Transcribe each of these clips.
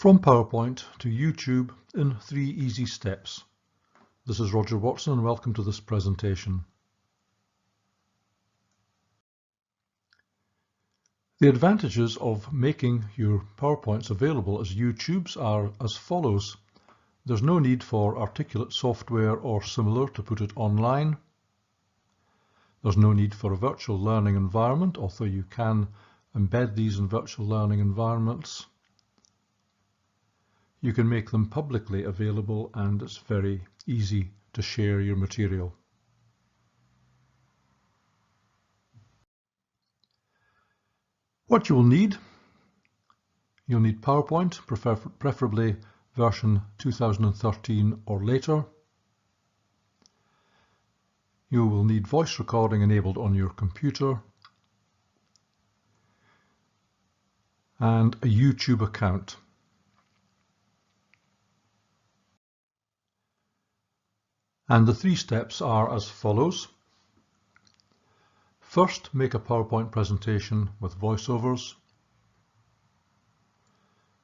From PowerPoint to YouTube in 3 easy steps. This is Roger Watson and welcome to this presentation. The advantages of making your PowerPoints available as YouTubes are as follows. There's no need for articulate software or similar to put it online. There's no need for a virtual learning environment, although you can embed these in virtual learning environments. You can make them publicly available and it's very easy to share your material. What you'll need PowerPoint, preferably version 2013 or later. You will need voice recording enabled on your computer and a YouTube account. And the 3 steps are as follows. First, make a PowerPoint presentation with voiceovers.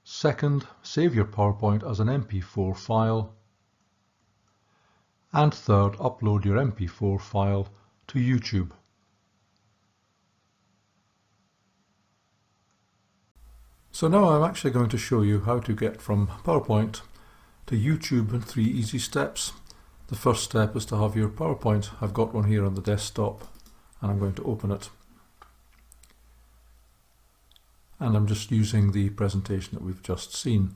Second, save your PowerPoint as an MP4 file. And third, upload your MP4 file to YouTube. So now I'm actually going to show you how to get from PowerPoint to YouTube in 3 easy steps. The first step is to have your PowerPoint. I've got one here on the desktop and I'm going to open it. And I'm just using the presentation that we've just seen.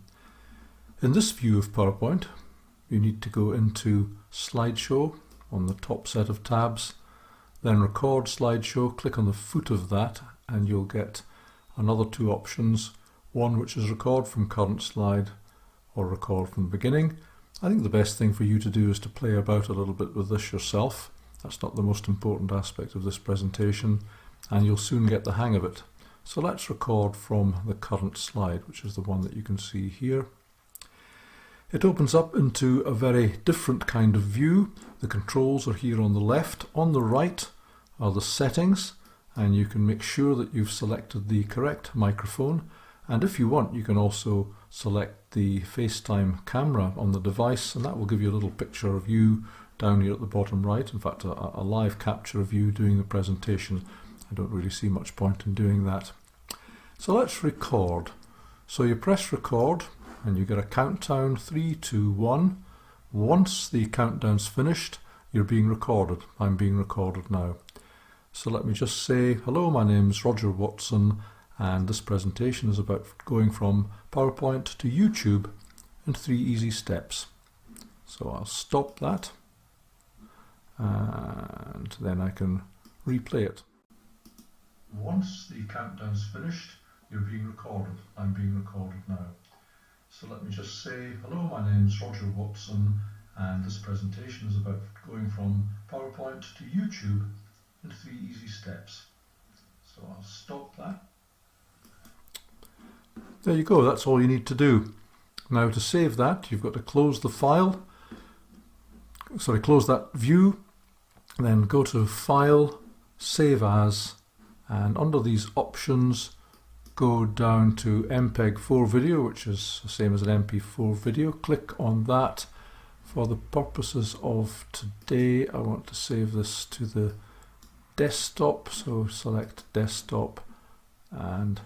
In this view of PowerPoint, you need to go into Slideshow on the top set of tabs, then Record Slideshow, click on the foot of that and you'll get another 2 options, one which is record from current slide or record from beginning. I think the best thing for you to do is to play about a little bit with this yourself. That's not the most important aspect of this presentation and you'll soon get the hang of it. So let's record from the current slide, which is the one that you can see here. It opens up into a very different kind of view. The controls are here on the left. On the right are the settings and you can make sure that you've selected the correct microphone. And if you want, you can also select the FaceTime camera on the device and that will give you a little picture of you down here at the bottom right. In fact, a live capture of you doing the presentation. I don't really see much point in doing that. So let's record. So you press record and you get a countdown 3, 2, 1. Once the countdown's finished, you're being recorded. I'm being recorded now. So let me just say, hello, my name's Roger Watson. And this presentation is about going from PowerPoint to YouTube in 3 easy steps. So I'll stop that and then I can replay it. Once the countdown's finished, you're being recorded. I'm being recorded now. So let me just say, hello, my name's Roger Watson and this presentation is about going from PowerPoint to YouTube in 3 easy steps. So I'll stop that. There you go, that's all you need to do. Now to save that, you've got to close the file, close that view, then go to File, Save As, and under these options, go down to MPEG-4 video, which is the same as an MP4 video. Click on that. For the purposes of today, I want to save this to the desktop, so select Desktop and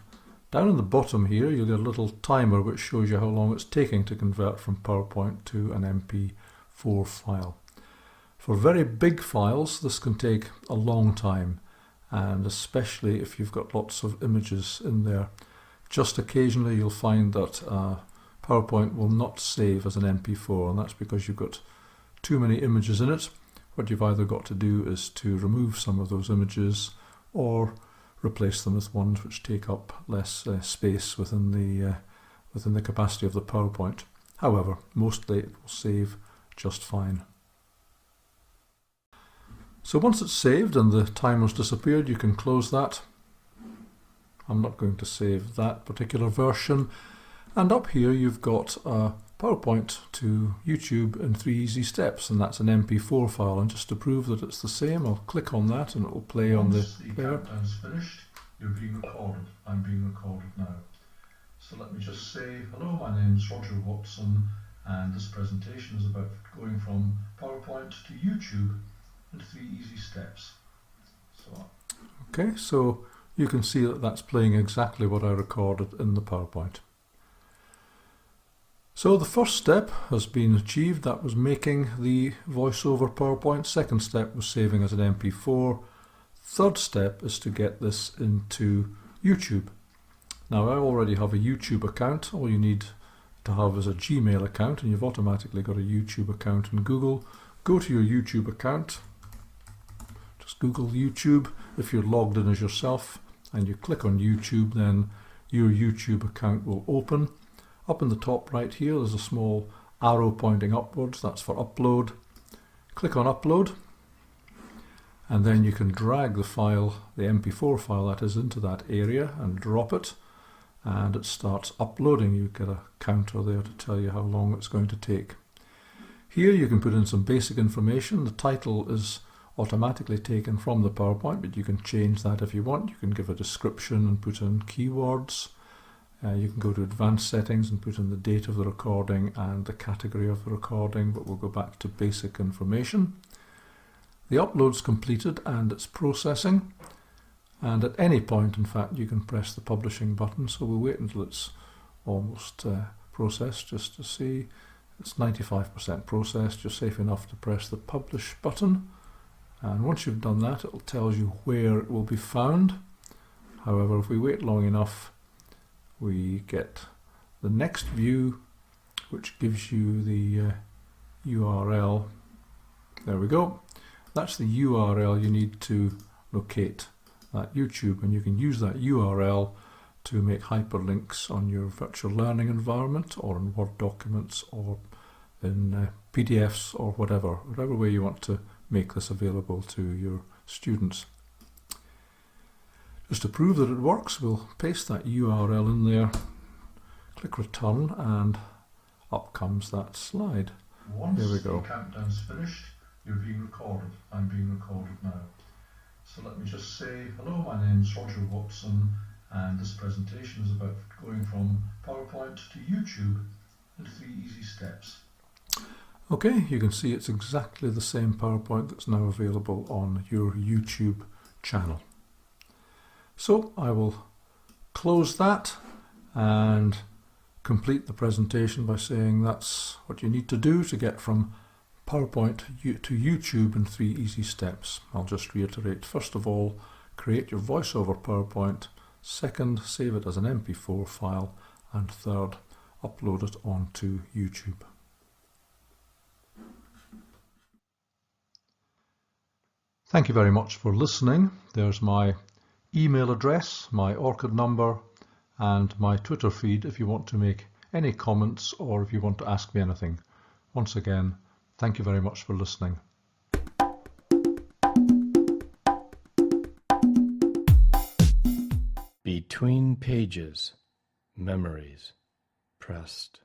down in the bottom here you'll get a little timer which shows you how long it's taking to convert from PowerPoint to an MP4 file. For very big files this can take a long time, and especially if you've got lots of images in there. Just occasionally you'll find that PowerPoint will not save as an MP4, and that's because you've got too many images in it. What you've either got to do is to remove some of those images or replace them with ones which take up less space within the capacity of the PowerPoint. However, mostly it will save just fine. So once it's saved and the timer's disappeared, you can close that. I'm not going to save that particular version. And up here you've got PowerPoint to YouTube in 3 easy steps, and that's an MP4 file. And just to prove that it's the same, I'll click on that and it will play on the player. Once the countdown's finished, you're being recorded. I'm being recorded now. So So let me just say, hello, my name is Roger Watson, and this presentation is about going from PowerPoint to YouTube in 3 easy steps. Okay, so you can see that that's playing exactly what I recorded in the PowerPoint. So the first step has been achieved. That was making the voiceover PowerPoint. Second step was saving as an MP4. Third step is to get this into YouTube. Now I already have a YouTube account. All you need to have is a Gmail account, and you've automatically got a YouTube account in Google. Go to your YouTube account. Just Google YouTube if you're logged in as yourself, and you click on YouTube, then your YouTube account will open. Up in the top right here there's a small arrow pointing upwards, that's for upload. Click on upload, and then you can drag the file, the MP4 file that is, into that area and drop it, and it starts uploading. You get a counter there to tell you how long it's going to take. Here you can put in some basic information. The title is automatically taken from the PowerPoint, but you can change that if you want. You can give a description and put in keywords. You can go to advanced settings and put in the date of the recording and the category of the recording, but we'll go back to basic information. The upload's completed and it's processing, and at any point in fact you can press the publishing button, so we'll wait until it's almost processed just to see. It's 95% processed. You're safe enough to press the publish button, and once you've done that it tells you where it will be found. However, if we wait long enough, we get the next view, which gives you the URL. There we go. That's the URL you need to locate that YouTube, and you can use that URL to make hyperlinks on your virtual learning environment, or in Word documents, or in PDFs, or whatever way you want to make this available to your students. Just to prove that it works, we'll paste that URL in there, click return, and up comes that slide. Once here we go. The countdown's finished, you're being recorded. I'm being recorded now. So let me just say, hello, my name is Roger Watson, and this presentation is about going from PowerPoint to YouTube in 3 easy steps. Okay, you can see it's exactly the same PowerPoint that's now available on your YouTube channel. So I will close that and complete the presentation by saying that's what you need to do to get from PowerPoint to YouTube in 3 easy steps. I'll just reiterate. First of all, create your voiceover PowerPoint. Second, save it as an MP4 file. And third, upload it onto YouTube. Thank you very much for listening. There's my email address, my ORCID number, and my Twitter feed if you want to make any comments or if you want to ask me anything. Once again, thank you very much for listening. Between pages, memories pressed.